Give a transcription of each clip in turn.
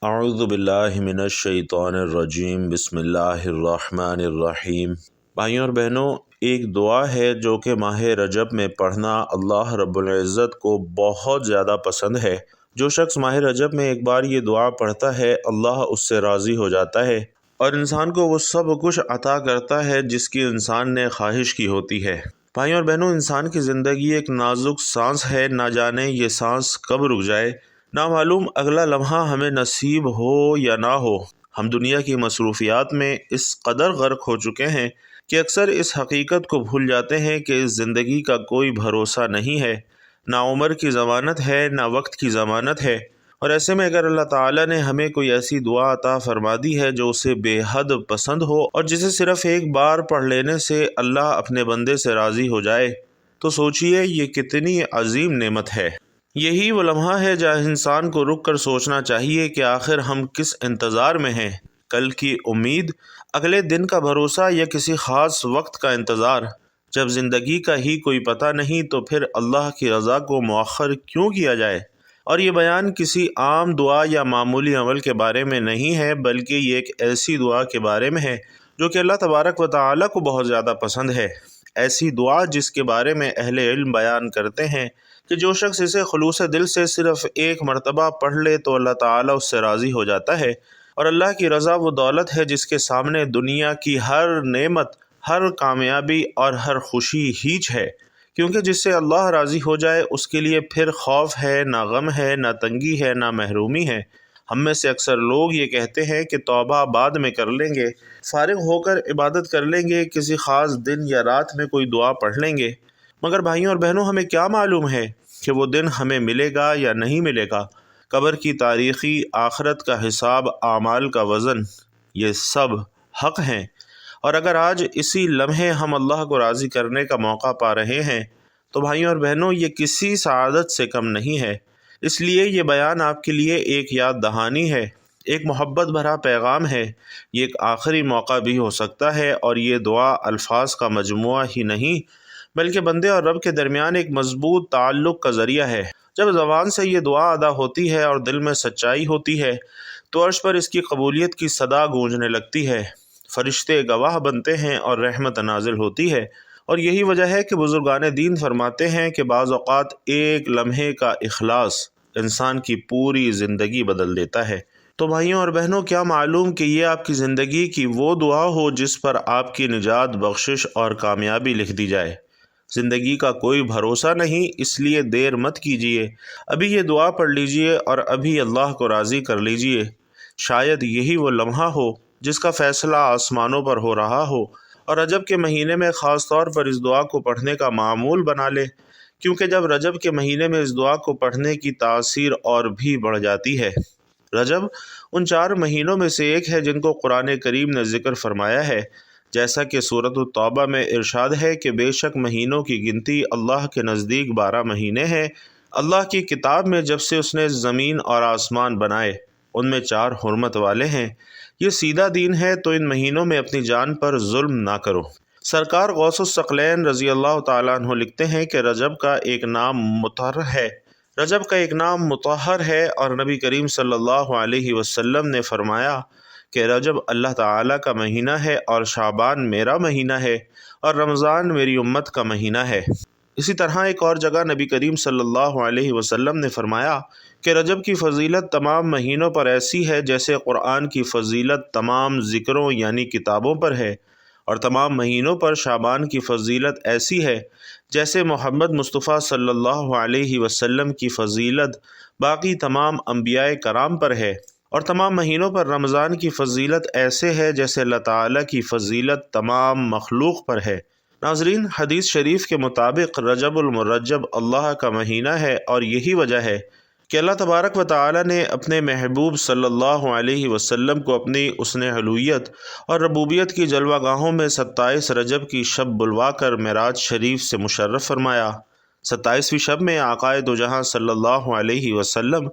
اعوذ باللہ من الشیطان الرجیم بسم اللہ الرحمن الرحیم۔ بھائیوں اور بہنوں، ایک دعا ہے جو کہ ماہ رجب میں پڑھنا اللہ رب العزت کو بہت زیادہ پسند ہے۔ جو شخص ماہ رجب میں ایک بار یہ دعا پڑھتا ہے، اللہ اس سے راضی ہو جاتا ہے اور انسان کو وہ سب کچھ عطا کرتا ہے جس کی انسان نے خواہش کی ہوتی ہے۔ بھائیوں اور بہنوں، انسان کی زندگی ایک نازک سانس ہے، نہ جانے یہ سانس کب رک جائے، نہ معلوم اگلا لمحہ ہمیں نصیب ہو یا نہ ہو۔ ہم دنیا کی مصروفیات میں اس قدر غرق ہو چکے ہیں کہ اکثر اس حقیقت کو بھول جاتے ہیں کہ اس زندگی کا کوئی بھروسہ نہیں ہے، نہ عمر کی ضمانت ہے، نہ وقت کی ضمانت ہے۔ اور ایسے میں اگر اللہ تعالیٰ نے ہمیں کوئی ایسی دعا عطا فرما دی ہے جو اسے بے حد پسند ہو اور جسے صرف ایک بار پڑھ لینے سے اللہ اپنے بندے سے راضی ہو جائے، تو سوچئے یہ کتنی عظیم نعمت ہے۔ یہی وہ لمحہ ہے جہاں انسان کو رک کر سوچنا چاہیے کہ آخر ہم کس انتظار میں ہیں، کل کی امید، اگلے دن کا بھروسہ یا کسی خاص وقت کا انتظار۔ جب زندگی کا ہی کوئی پتہ نہیں تو پھر اللہ کی رضا کو مؤخر کیوں کیا جائے؟ اور یہ بیان کسی عام دعا یا معمولی عمل کے بارے میں نہیں ہے، بلکہ یہ ایک ایسی دعا کے بارے میں ہے جو کہ اللہ تبارک و تعالیٰ کو بہت زیادہ پسند ہے۔ ایسی دعا جس کے بارے میں اہل علم بیان کرتے ہیں کہ جو شخص اسے خلوص دل سے صرف ایک مرتبہ پڑھ لے تو اللہ تعالیٰ اس سے راضی ہو جاتا ہے، اور اللہ کی رضا وہ دولت ہے جس کے سامنے دنیا کی ہر نعمت، ہر کامیابی اور ہر خوشی ہیچ ہے، کیونکہ جس سے اللہ راضی ہو جائے اس کے لیے پھر خوف ہے، نہ غم ہے، نہ تنگی ہے، نہ محرومی ہے۔ ہم میں سے اکثر لوگ یہ کہتے ہیں کہ توبہ بعد میں کر لیں گے، فارغ ہو کر عبادت کر لیں گے، کسی خاص دن یا رات میں کوئی دعا پڑھ لیں گے، مگر بھائیوں اور بہنوں، ہمیں کیا معلوم ہے کہ وہ دن ہمیں ملے گا یا نہیں ملے گا؟ قبر کی تاریخی، آخرت کا حساب، اعمال کا وزن، یہ سب حق ہیں، اور اگر آج اسی لمحے ہم اللہ کو راضی کرنے کا موقع پا رہے ہیں تو بھائیوں اور بہنوں یہ کسی سعادت سے کم نہیں ہے۔ اس لیے یہ بیان آپ کے لیے ایک یاد دہانی ہے، ایک محبت بھرا پیغام ہے، یہ ایک آخری موقع بھی ہو سکتا ہے، اور یہ دعا الفاظ کا مجموعہ ہی نہیں بلکہ بندے اور رب کے درمیان ایک مضبوط تعلق کا ذریعہ ہے۔ جب زبان سے یہ دعا ادا ہوتی ہے اور دل میں سچائی ہوتی ہے تو عرش پر اس کی قبولیت کی صدا گونجنے لگتی ہے، فرشتے گواہ بنتے ہیں اور رحمت نازل ہوتی ہے۔ اور یہی وجہ ہے کہ بزرگان دین فرماتے ہیں کہ بعض اوقات ایک لمحے کا اخلاص انسان کی پوری زندگی بدل دیتا ہے۔ تو بھائیوں اور بہنوں، کیا معلوم کہ یہ آپ کی زندگی کی وہ دعا ہو جس پر آپ کی نجات، بخشش اور کامیابی لکھ دی جائے۔ زندگی کا کوئی بھروسہ نہیں، اس لیے دیر مت کیجیے، ابھی یہ دعا پڑھ لیجیے اور ابھی اللہ کو راضی کر لیجیے۔ شاید یہی وہ لمحہ ہو جس کا فیصلہ آسمانوں پر ہو رہا ہو، اور رجب کے مہینے میں خاص طور پر اس دعا کو پڑھنے کا معمول بنا لے، کیونکہ جب رجب کے مہینے میں اس دعا کو پڑھنے کی تاثیر اور بھی بڑھ جاتی ہے۔ رجب ان 4 مہینوں میں سے ایک ہے جن کو قرآن کریم نے ذکر فرمایا ہے، جیسا کہ سورۃ التوبہ میں ارشاد ہے کہ بے شک مہینوں کی گنتی اللہ کے نزدیک 12 مہینے ہیں، اللہ کی کتاب میں جب سے اس نے زمین اور آسمان بنائے، ان میں 4 حرمت والے ہیں۔ یہ سیدھا دین ہے، تو ان مہینوں میں اپنی جان پر ظلم نہ کرو۔ سرکار غوث الثقلین رضی اللہ تعالیٰ عنہ لکھتے ہیں کہ رجب کا ایک نام مطہر ہے، اور نبی کریم صلی اللہ علیہ وسلم نے فرمایا کہ رجب اللہ تعالیٰ کا مہینہ ہے، اور شعبان میرا مہینہ ہے، اور رمضان میری امت کا مہینہ ہے۔ اسی طرح ایک اور جگہ نبی کریم صلی اللہ علیہ وسلم نے فرمایا کہ رجب کی فضیلت تمام مہینوں پر ایسی ہے جیسے قرآن کی فضیلت تمام ذکروں یعنی کتابوں پر ہے، اور تمام مہینوں پر شعبان کی فضیلت ایسی ہے جیسے محمد مصطفیٰ صلی اللہ علیہ وسلم کی فضیلت باقی تمام انبیاء کرام پر ہے، اور تمام مہینوں پر رمضان کی فضیلت ایسے ہے جیسے اللہ تعالیٰ کی فضیلت تمام مخلوق پر ہے۔ ناظرین، حدیث شریف کے مطابق رجب المرجب اللہ کا مہینہ ہے، اور یہی وجہ ہے کہ اللہ تبارک و تعالیٰ نے اپنے محبوب صلی اللہ علیہ وسلم کو اپنی حسن علویت اور ربوبیت کی جلوہ گاہوں میں 27 رجب کی شب بلوا کر معراج شریف سے مشرف فرمایا۔ 27ویں شب میں آقائے دو جہاں صلی اللہ علیہ وسلم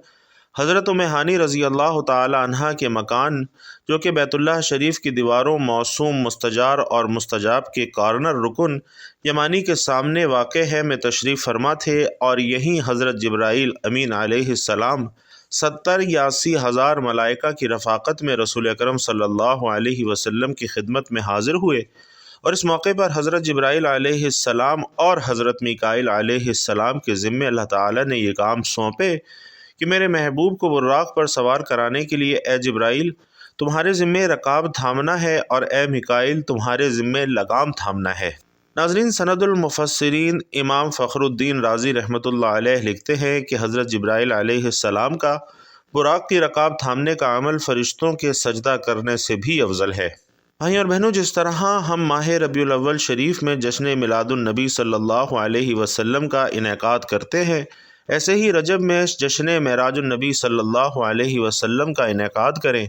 حضرت ام ہانی رضی اللہ تعالی عنہا کے مکان جو کہ بیت اللہ شریف کی دیواروں موسوم مستجار اور مستجاب کے کارنر رکن یمانی کے سامنے واقع ہے میں تشریف فرما تھے، اور یہیں حضرت جبرائیل امین علیہ السلام 70 یا 80,000 ملائکہ کی رفاقت میں رسول اکرم صلی اللہ علیہ وسلم کی خدمت میں حاضر ہوئے، اور اس موقع پر حضرت جبرائیل علیہ السلام اور حضرت میکائیل علیہ السلام کے ذمے اللہ تعالیٰ نے یہ کام سونپے کہ میرے محبوب کو براق پر سوار کرانے کے لیے اے جبرائیل تمہارے ذمے رکاب تھامنا ہے، اور اے میکائیل تمہارے ذمے لگام تھامنا ہے۔ ناظرین، سند المفسرین امام فخر الدین رازی رحمۃ اللہ علیہ لکھتے ہیں کہ حضرت جبرائیل علیہ السلام کا براق کی رکاب تھامنے کا عمل فرشتوں کے سجدہ کرنے سے بھی افضل ہے۔ بھائی اور بہنوں، جس طرح ہم ماہ ربیع الاول شریف میں جشن میلاد النبی صلی اللہ علیہ وسلم کا انعقاد کرتے ہیں، ایسے ہی رجب میں جشن معراج النبی صلی اللہ علیہ وسلم کا انعقاد کریں۔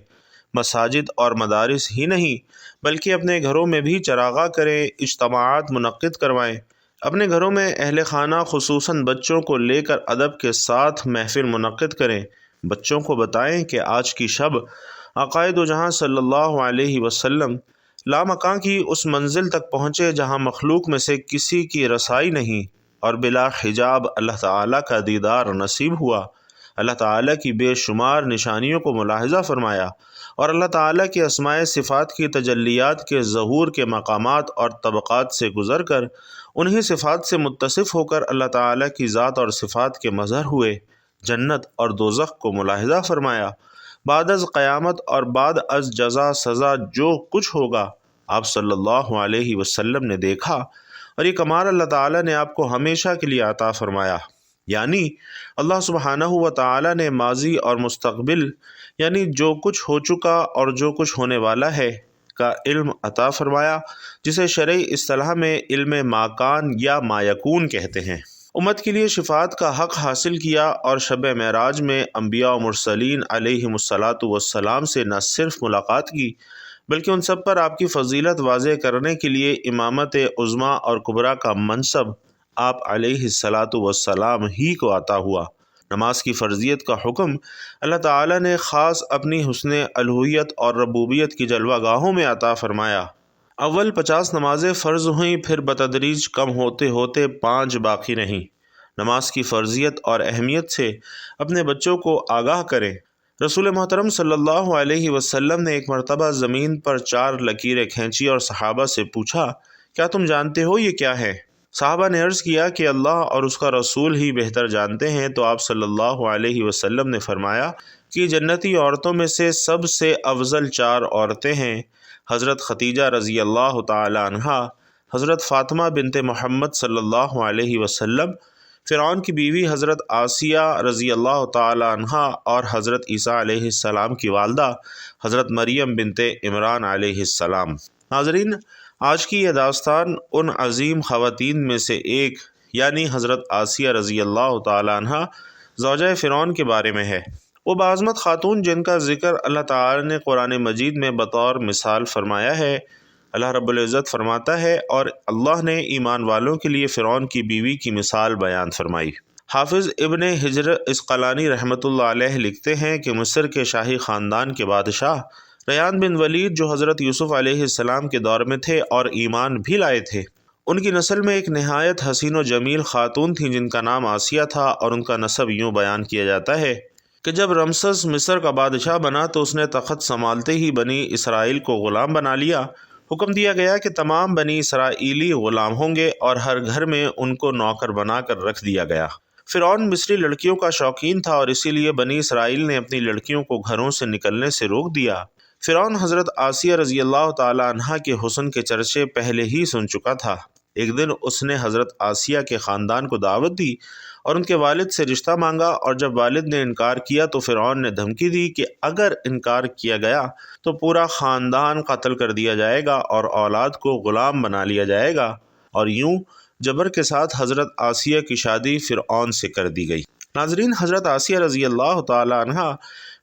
مساجد اور مدارس ہی نہیں بلکہ اپنے گھروں میں بھی چراغاں کریں، اجتماعات منعقد کروائیں۔ اپنے گھروں میں اہل خانہ خصوصاً بچوں کو لے کر ادب کے ساتھ محفل منعقد کریں۔ بچوں کو بتائیں کہ آج کی شب آقائے دو جہاں صلی اللہ علیہ وسلم لامکاں کی اس منزل تک پہنچے جہاں مخلوق میں سے کسی کی رسائی نہیں، اور بلا حجاب اللہ تعالیٰ کا دیدار نصیب ہوا۔ اللہ تعالیٰ کی بے شمار نشانیوں کو ملاحظہ فرمایا، اور اللہ تعالیٰ کی اسماء صفات کی تجلیات کے ظہور کے مقامات اور طبقات سے گزر کر انہی صفات سے متصف ہو کر اللہ تعالیٰ کی ذات اور صفات کے مظہر ہوئے۔ جنت اور دوزخ کو ملاحظہ فرمایا۔ بعد از قیامت اور بعد از جزا سزا جو کچھ ہوگا آپ صلی اللہ علیہ وسلم نے دیکھا، اور یہ کمال اللہ تعالیٰ نے آپ کو ہمیشہ کے لیے عطا فرمایا، یعنی اللہ سبحانہ و تعالیٰ نے ماضی اور مستقبل، یعنی جو کچھ ہو چکا اور جو کچھ ہونے والا ہے کا علم عطا فرمایا، جسے شرعی اصطلاح میں علم ما کان یا ما یکون کہتے ہیں۔ امت کے لیے شفاعت کا حق حاصل کیا، اور شب معراج میں انبیاء و مرسلین علیہم الصلاۃ والسلام سے نہ صرف ملاقات کی بلکہ ان سب پر آپ کی فضیلت واضح کرنے کے لیے امامت عظمیٰ اور کبریٰ کا منصب آپ علیہ الصلاۃ والسلام ہی کو عطا ہوا۔ نماز کی فرضیت کا حکم اللہ تعالیٰ نے خاص اپنی حسن الوہیت اور ربوبیت کی جلوہ گاہوں میں عطا فرمایا۔ اول 50 نمازیں فرض ہوئیں، پھر بتدریج کم ہوتے ہوتے 5 باقی رہیں۔ نماز کی فرضیت اور اہمیت سے اپنے بچوں کو آگاہ کریں۔ رسول محترم صلی اللہ علیہ وسلم نے ایک مرتبہ زمین پر 4 لکیریں کھینچی اور صحابہ سے پوچھا، کیا تم جانتے ہو یہ کیا ہے؟ صحابہ نے عرض کیا کہ اللہ اور اس کا رسول ہی بہتر جانتے ہیں، تو آپ صلی اللہ علیہ وسلم نے فرمایا کہ جنتی عورتوں میں سے سب سے افضل 4 عورتیں ہیں، حضرت خدیجہ رضی اللہ تعالی عنہا، حضرت فاطمہ بنت محمد صلی اللہ علیہ وسلم، فرعون کی بیوی حضرت آسیہ رضی اللہ تعالی عنہا، اور حضرت عیسیٰ علیہ السلام کی والدہ حضرت مریم بنت عمران علیہ السلام۔ ناظرین، آج کی یہ داستان ان عظیم خواتین میں سے ایک یعنی حضرت آسیہ رضی اللہ تعالی عنہا زوجہ فرعون کے بارے میں ہے۔ وہ باعظمت خاتون جن کا ذکر اللہ تعالی نے قرآن مجید میں بطور مثال فرمایا ہے۔ اللہ رب العزت فرماتا ہے، اور اللہ نے ایمان والوں کے لیے فرعون کی بیوی کی مثال بیان فرمائی۔ حافظ ابن حجر عسقلانی رحمۃ اللہ علیہ لکھتے ہیں کہ مصر کے شاہی خاندان کے بادشاہ ریان بن ولید جو حضرت یوسف علیہ السلام کے دور میں تھے اور ایمان بھی لائے تھے، ان کی نسل میں ایک نہایت حسین و جمیل خاتون تھیں جن کا نام آسیہ تھا، اور ان کا نسب یوں بیان کیا جاتا ہے کہ جب رمسس مصر کا بادشاہ بنا تو اس نے تخت سنبھالتے ہی بنی اسرائیل کو غلام بنا لیا۔ حکم دیا گیا کہ تمام بنی اسرائیلی غلام ہوں گے، اور ہر گھر میں ان کو نوکر بنا کر رکھ دیا گیا۔ فرعون مصری لڑکیوں کا شوقین تھا، اور اسی لیے بنی اسرائیل نے اپنی لڑکیوں کو گھروں سے نکلنے سے روک دیا۔ فرعون حضرت آسیہ رضی اللہ تعالی عنہا کے حسن کے چرچے پہلے ہی سن چکا تھا۔ ایک دن اس نے حضرت آسیہ کے خاندان کو دعوت دی اور ان کے والد سے رشتہ مانگا، اور جب والد نے انکار کیا تو فرعون نے دھمکی دی کہ اگر انکار کیا گیا تو پورا خاندان قتل کر دیا جائے گا اور اولاد کو غلام بنا لیا جائے گا، اور یوں جبر کے ساتھ حضرت آسیہ کی شادی فرعون سے کر دی گئی۔ ناظرین، حضرت آسیہ رضی اللہ تعالی عنہا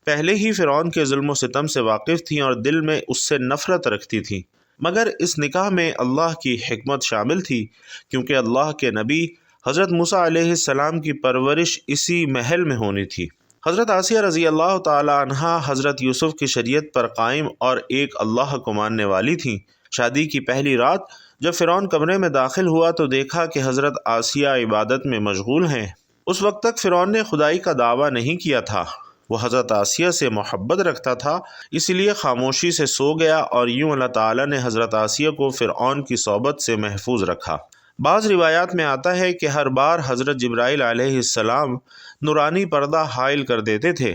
پہلے ہی فرعون کے ظلم و ستم سے واقف تھیں اور دل میں اس سے نفرت رکھتی تھیں، مگر اس نکاح میں اللہ کی حکمت شامل تھی، کیونکہ اللہ کے نبی حضرت موسیٰ علیہ السلام کی پرورش اسی محل میں ہونی تھی۔ حضرت آسیہ رضی اللہ تعالی عنہا حضرت یوسف کی شریعت پر قائم اور ایک اللہ کو ماننے والی تھیں۔ شادی کی پہلی رات جب فرعون کمرے میں داخل ہوا تو دیکھا کہ حضرت آسیہ عبادت میں مشغول ہیں۔ اس وقت تک فرعون نے خدائی کا دعویٰ نہیں کیا تھا۔ وہ حضرت آسیہ سے محبت رکھتا تھا، اس لیے خاموشی سے سو گیا، اور یوں اللہ تعالیٰ نے حضرت آسیہ کو فرعون کی صحبت سے محفوظ رکھا۔ بعض روایات میں آتا ہے کہ ہر بار حضرت جبرائیل علیہ السلام نورانی پردہ حائل کر دیتے تھے،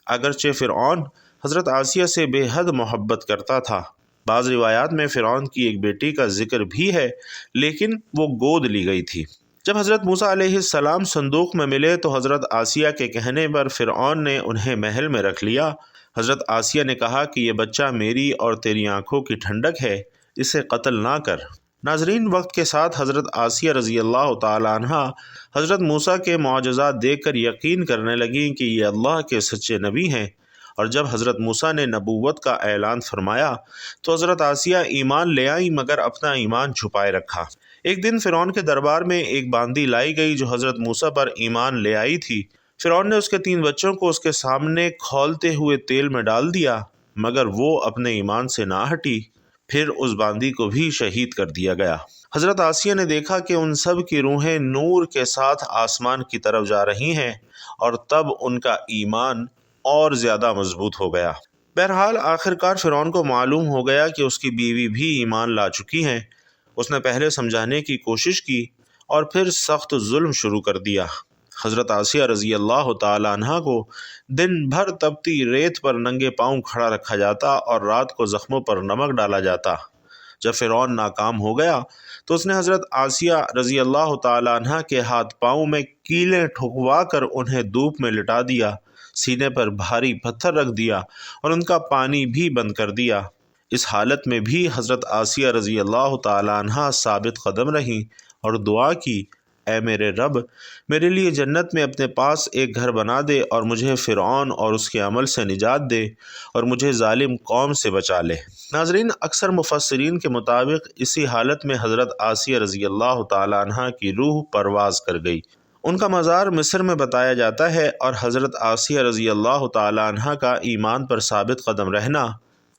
اگرچہ فرعون حضرت آسیہ سے بے حد محبت کرتا تھا۔ بعض روایات میں فرعون کی ایک بیٹی کا ذکر بھی ہے، لیکن وہ گود لی گئی تھی۔ جب حضرت موسیٰ علیہ السلام صندوق میں ملے تو حضرت آسیہ کے کہنے پر فرعون نے انہیں محل میں رکھ لیا۔ حضرت آسیہ نے کہا کہ یہ بچہ میری اور تیری آنکھوں کی ٹھنڈک ہے، اسے قتل نہ کر۔ ناظرین، وقت کے ساتھ حضرت آسیہ رضی اللہ تعالی عنہ حضرت موسیٰ کے معجزات دیکھ کر یقین کرنے لگیں کہ یہ اللہ کے سچے نبی ہیں، اور جب حضرت موسیٰ نے نبوت کا اعلان فرمایا تو حضرت آسیہ ایمان لے آئیں، مگر اپنا ایمان چھپائے رکھا۔ ایک دن فرعون کے دربار میں ایک باندی لائی گئی جو حضرت موسیٰ پر ایمان لے آئی تھی۔ فرعون نے اس کے 3 بچوں کو اس کے سامنے کھولتے ہوئے تیل میں ڈال دیا، مگر وہ اپنے ایمان سے نہ ہٹی۔ پھر اس باندی کو بھی شہید کر دیا گیا۔ حضرت آسیہ نے دیکھا کہ ان سب کی روحیں نور کے ساتھ آسمان کی طرف جا رہی ہیں، اور تب ان کا ایمان اور زیادہ مضبوط ہو گیا۔ بہرحال آخر کار فرعون کو معلوم ہو گیا کہ اس کی بیوی بھی ایمان لا چکی ہیں۔ اس نے پہلے سمجھانے کی کوشش کی اور پھر سخت ظلم شروع کر دیا۔ حضرت آسیہ رضی اللہ تعالی عنہ کو دن بھر تپتی ریت پر ننگے پاؤں کھڑا رکھا جاتا اور رات کو زخموں پر نمک ڈالا جاتا۔ جب فرعون ناکام ہو گیا تو اس نے حضرت آسیہ رضی اللہ تعالی عنہ کے ہاتھ پاؤں میں کیلیں ٹھکوا کر انہیں دھوپ میں لٹا دیا، سینے پر بھاری پتھر رکھ دیا اور ان کا پانی بھی بند کر دیا۔ اس حالت میں بھی حضرت آسیہ رضی اللہ تعالی عنہ ثابت قدم رہیں اور دعا کی، اے میرے رب، میرے لیے جنت میں اپنے پاس ایک گھر بنا دے اور مجھے فرعون اور اس کے عمل سے نجات دے اور مجھے ظالم قوم سے بچا لے۔ ناظرین، اکثر مفسرین کے مطابق اسی حالت میں حضرت آسیہ رضی اللہ تعالی عنہ کی روح پرواز کر گئی۔ ان کا مزار مصر میں بتایا جاتا ہے، اور حضرت آسیہ رضی اللہ تعالی عنہ کا ایمان پر ثابت قدم رہنا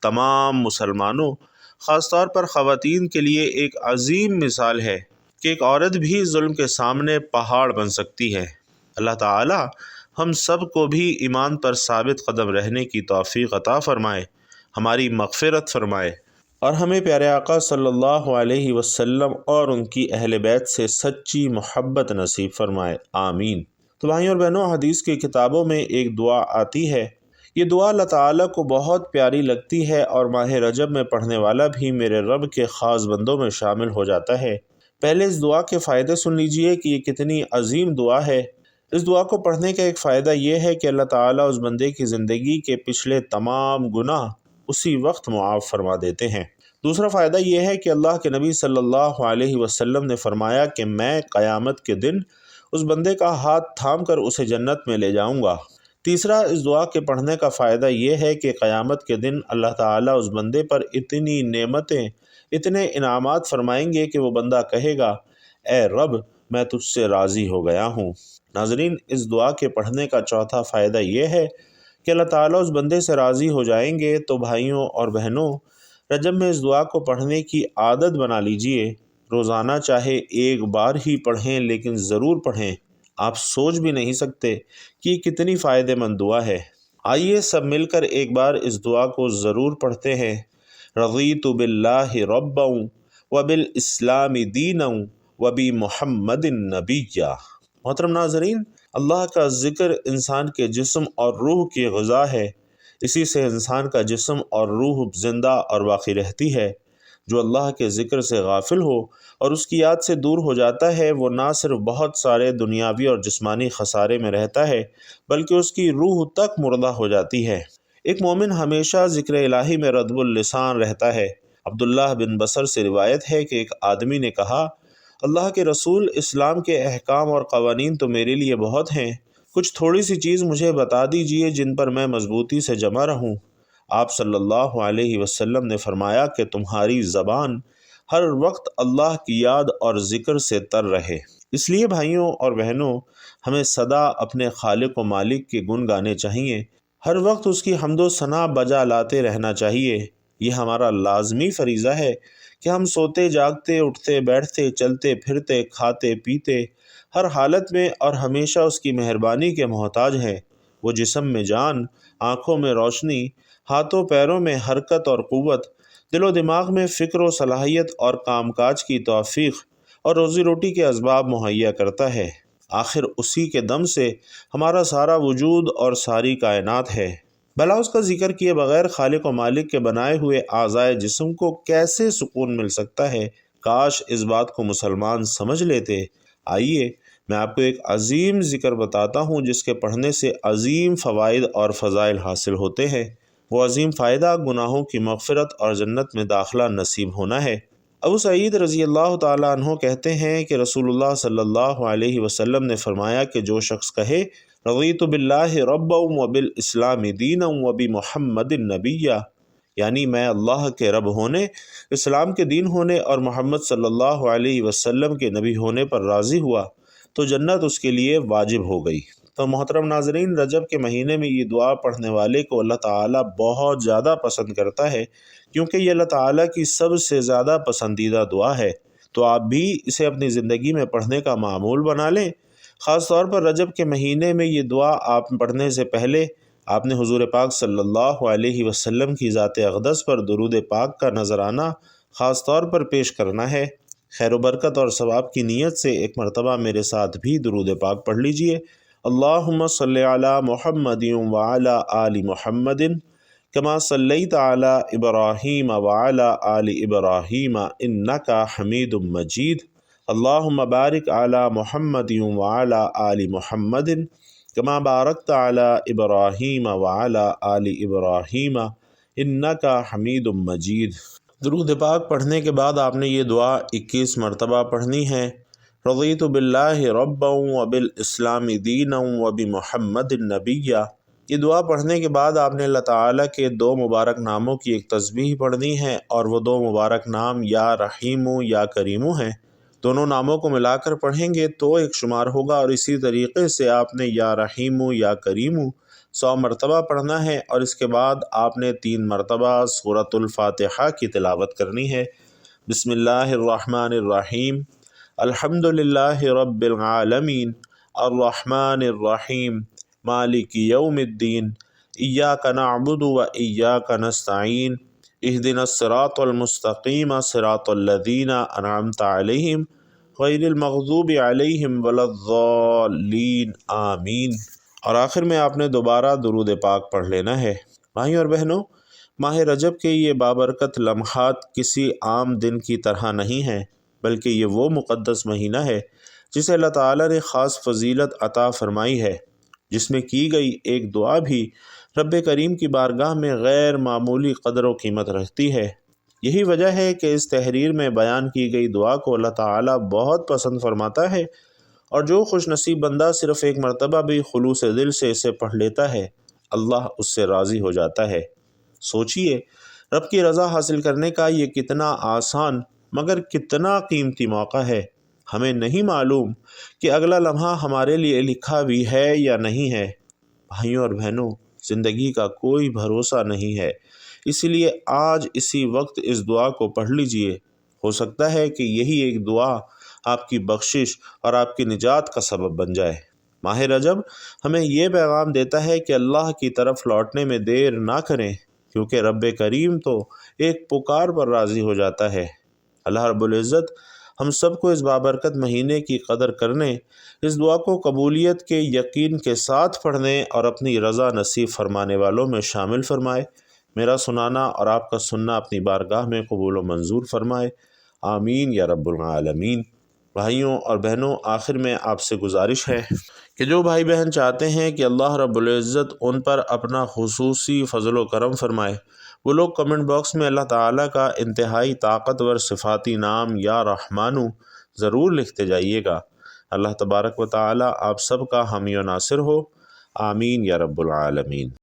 تمام مسلمانوں، خاص طور پر خواتین کے لیے ایک عظیم مثال ہے کہ ایک عورت بھی ظلم کے سامنے پہاڑ بن سکتی ہے۔ اللہ تعالی ہم سب کو بھی ایمان پر ثابت قدم رہنے کی توفیق عطا فرمائے، ہماری مغفرت فرمائے، اور ہمیں پیارے آقا صلی اللہ علیہ وسلم اور ان کی اہل بیت سے سچی محبت نصیب فرمائے، آمین۔ تو بھائیوں اور بہنوں، حدیث کی کتابوں میں ایک دعا آتی ہے، یہ دعا اللہ تعالیٰ کو بہت پیاری لگتی ہے، اور ماہ رجب میں پڑھنے والا بھی میرے رب کے خاص بندوں میں شامل ہو جاتا ہے۔ پہلے اس دعا کے فائدے سن لیجئے کہ یہ کتنی عظیم دعا ہے۔ اس دعا کو پڑھنے کا ایک فائدہ یہ ہے کہ اللہ تعالیٰ اس بندے کی زندگی کے پچھلے تمام گناہ اسی وقت معاف فرما دیتے ہیں۔ دوسرا فائدہ یہ ہے کہ اللہ کے نبی صلی اللہ علیہ وسلم نے فرمایا کہ میں قیامت کے دن اس بندے کا ہاتھ تھام کر اسے جنت میں لے جاؤں گا۔ تیسرا، اس دعا کے پڑھنے کا فائدہ یہ ہے کہ قیامت کے دن اللہ تعالیٰ اس بندے پر اتنی نعمتیں، اتنے انعامات فرمائیں گے کہ وہ بندہ کہے گا، اے رب، میں تجھ سے راضی ہو گیا ہوں۔ ناظرین، اس دعا کے پڑھنے کا چوتھا فائدہ یہ ہے کہ اللہ تعالیٰ اس بندے سے راضی ہو جائیں گے۔ تو بھائیوں اور بہنوں، رجب میں اس دعا کو پڑھنے کی عادت بنا لیجئے۔ روزانہ چاہے ایک بار ہی پڑھیں، لیکن ضرور پڑھیں۔ آپ سوچ بھی نہیں سکتے کہ یہ کتنی فائدہ مند دعا ہے۔ آئیے سب مل کر ایک بار اس دعا کو ضرور پڑھتے ہیں۔ رضیت باللہ ربا وبالاسلام دینا وبمحمد نبیا۔ محترم ناظرین، اللہ کا ذکر انسان کے جسم اور روح کی غذا ہے۔ اسی سے انسان کا جسم اور روح زندہ اور باقی رہتی ہے۔ جو اللہ کے ذکر سے غافل ہو اور اس کی یاد سے دور ہو جاتا ہے، وہ نہ صرف بہت سارے دنیاوی اور جسمانی خسارے میں رہتا ہے، بلکہ اس کی روح تک مردہ ہو جاتی ہے۔ ایک مومن ہمیشہ ذکر الہی میں ردب اللسان رہتا ہے۔ عبداللہ بن بصر سے روایت ہے کہ ایک آدمی نے کہا، اللہ کے رسول، اسلام کے احکام اور قوانین تو میرے لیے بہت ہیں، کچھ تھوڑی سی چیز مجھے بتا دیجئے جن پر میں مضبوطی سے جمع رہوں۔ آپ صلی اللہ علیہ وسلم نے فرمایا کہ تمہاری زبان ہر وقت اللہ کی یاد اور ذکر سے تر رہے۔ اس لیے بھائیوں اور بہنوں، ہمیں سدا اپنے خالق و مالک کے گن گانے چاہیے، ہر وقت اس کی حمد و ثنا بجا لاتے رہنا چاہیے۔ یہ ہمارا لازمی فریضہ ہے کہ ہم سوتے جاگتے، اٹھتے بیٹھتے، چلتے پھرتے، کھاتے پیتے، ہر حالت میں اور ہمیشہ اس کی مہربانی کے محتاج ہیں۔ وہ جسم میں جان، آنکھوں میں روشنی، ہاتھوں پیروں میں حرکت اور قوت، دل و دماغ میں فکر و صلاحیت اور کام کاج کی توفیق اور روزی روٹی کے اسباب مہیا کرتا ہے۔ آخر اسی کے دم سے ہمارا سارا وجود اور ساری کائنات ہے۔ بھلا اس کا ذکر کیے بغیر خالق و مالک کے بنائے ہوئے اعضائے جسم کو کیسے سکون مل سکتا ہے؟ کاش اس بات کو مسلمان سمجھ لیتے۔ آئیے میں آپ کو ایک عظیم ذکر بتاتا ہوں جس کے پڑھنے سے عظیم فوائد اور فضائل حاصل ہوتے ہیں۔ وہ عظیم فائدہ گناہوں کی مغفرت اور جنت میں داخلہ نصیب ہونا ہے۔ ابو سعید رضی اللہ تعالیٰ عنہ کہتے ہیں کہ رسول اللہ صلی اللہ علیہ وسلم نے فرمایا کہ جو شخص کہے رضیت باللہ ربا وبالاسلام دینا وبمحمد نبیا، یعنی میں اللہ کے رب ہونے، اسلام کے دین ہونے اور محمد صلی اللہ علیہ وسلم کے نبی ہونے پر راضی ہوا، تو جنت اس کے لیے واجب ہو گئی۔ تو محترم ناظرین، رجب کے مہینے میں یہ دعا پڑھنے والے کو اللہ تعالیٰ بہت زیادہ پسند کرتا ہے، کیونکہ یہ اللہ تعالیٰ کی سب سے زیادہ پسندیدہ دعا ہے۔ تو آپ بھی اسے اپنی زندگی میں پڑھنے کا معمول بنا لیں۔ خاص طور پر رجب کے مہینے میں یہ دعا آپ پڑھنے سے پہلے آپ نے حضور پاک صلی اللہ علیہ وسلم کی ذات اقدس پر درود پاک کا نذرانہ خاص طور پر پیش کرنا ہے۔ خیر و برکت اور ثواب کی نیت سے ایک مرتبہ میرے ساتھ بھی درود پاک پڑھ لیجئے۔ اللہم صلی علی محمد وعلی آل محمد کما صلیت علی ابراہیم وعلی آل ابراہیم انک حمید مجید۔ اللہم بارک علی محمد وعلی آل محمد کما بارکت علی ابراہیم وعلی آل ابراہیم انک حمید مجید۔ درود پاک پڑھنے کے بعد آپ نے یہ دعا 21 مرتبہ پڑھنی ہے۔ رضیت باللہ ربا وبالاسلام دینا وبمحمد نبیا۔ یہ دعا پڑھنے کے بعد آپ نے اللہ تعالیٰ کے 2 مبارک ناموں کی ایک تسبیح پڑھنی ہے، اور وہ 2 مبارک نام یا رحیم یا کریم ہیں۔ دونوں ناموں کو ملا کر پڑھیں گے تو ایک شمار ہوگا، اور اسی طریقے سے آپ نے یا رحیم یا کریم 100 مرتبہ پڑھنا ہے، اور اس کے بعد آپ نے 3 مرتبہ سورۃ الفاتحہ کی تلاوت کرنی ہے۔ بسم اللہ الرحمن الرحیم، الحمد للہ رب العالمین، الرحمن الرحیم، مالک یوم الدین، ایاک نعبد و ایاک نستعین، اہدنا الصراط المستقیم صراط الذین انعمت علیہم غیر المغضوب علیہم ولا الضالین آمین۔ اور آخر میں آپ نے دوبارہ درود پاک پڑھ لینا ہے۔ بھائیوں اور بہنوں، ماہ رجب کے یہ بابرکت لمحات کسی عام دن کی طرح نہیں ہیں، بلکہ یہ وہ مقدس مہینہ ہے جسے اللہ تعالیٰ نے خاص فضیلت عطا فرمائی ہے، جس میں کی گئی ایک دعا بھی رب کریم کی بارگاہ میں غیر معمولی قدر و قیمت رکھتی ہے۔ یہی وجہ ہے کہ اس تحریر میں بیان کی گئی دعا کو اللہ تعالیٰ بہت پسند فرماتا ہے، اور جو خوش نصیب بندہ صرف ایک مرتبہ بھی خلوص دل سے اسے پڑھ لیتا ہے، اللہ اس سے راضی ہو جاتا ہے۔ سوچئے، رب کی رضا حاصل کرنے کا یہ کتنا آسان مگر کتنا قیمتی موقع ہے۔ ہمیں نہیں معلوم کہ اگلا لمحہ ہمارے لیے لکھا بھی ہے یا نہیں ہے۔ بھائیوں اور بہنوں، زندگی کا کوئی بھروسہ نہیں ہے، اس لیے آج اسی وقت اس دعا کو پڑھ لیجئے۔ ہو سکتا ہے کہ یہی ایک دعا آپ کی بخشش اور آپ کی نجات کا سبب بن جائے۔ ماہ رجب ہمیں یہ پیغام دیتا ہے کہ اللہ کی طرف لوٹنے میں دیر نہ کریں، کیونکہ رب کریم تو ایک پکار پر راضی ہو جاتا ہے۔ اللہ رب العزت ہم سب کو اس بابرکت مہینے کی قدر کرنے، اس دعا کو قبولیت کے یقین کے ساتھ پڑھنے اور اپنی رضا نصیب فرمانے والوں میں شامل فرمائے۔ میرا سنانا اور آپ کا سننا اپنی بارگاہ میں قبول و منظور فرمائے، آمین یا رب العالمین۔ بھائیوں اور بہنوں، آخر میں آپ سے گزارش ہے کہ جو بھائی بہن چاہتے ہیں کہ اللہ رب العزت ان پر اپنا خصوصی فضل و کرم فرمائے، وہ لوگ کمنٹ باکس میں اللہ تعالیٰ کا انتہائی طاقتور صفاتی نام یا رحمانو ضرور لکھتے جائیے گا۔ اللہ تبارک و تعالیٰ آپ سب کا حامی و ناصر ہو، آمین یا رب العالمین۔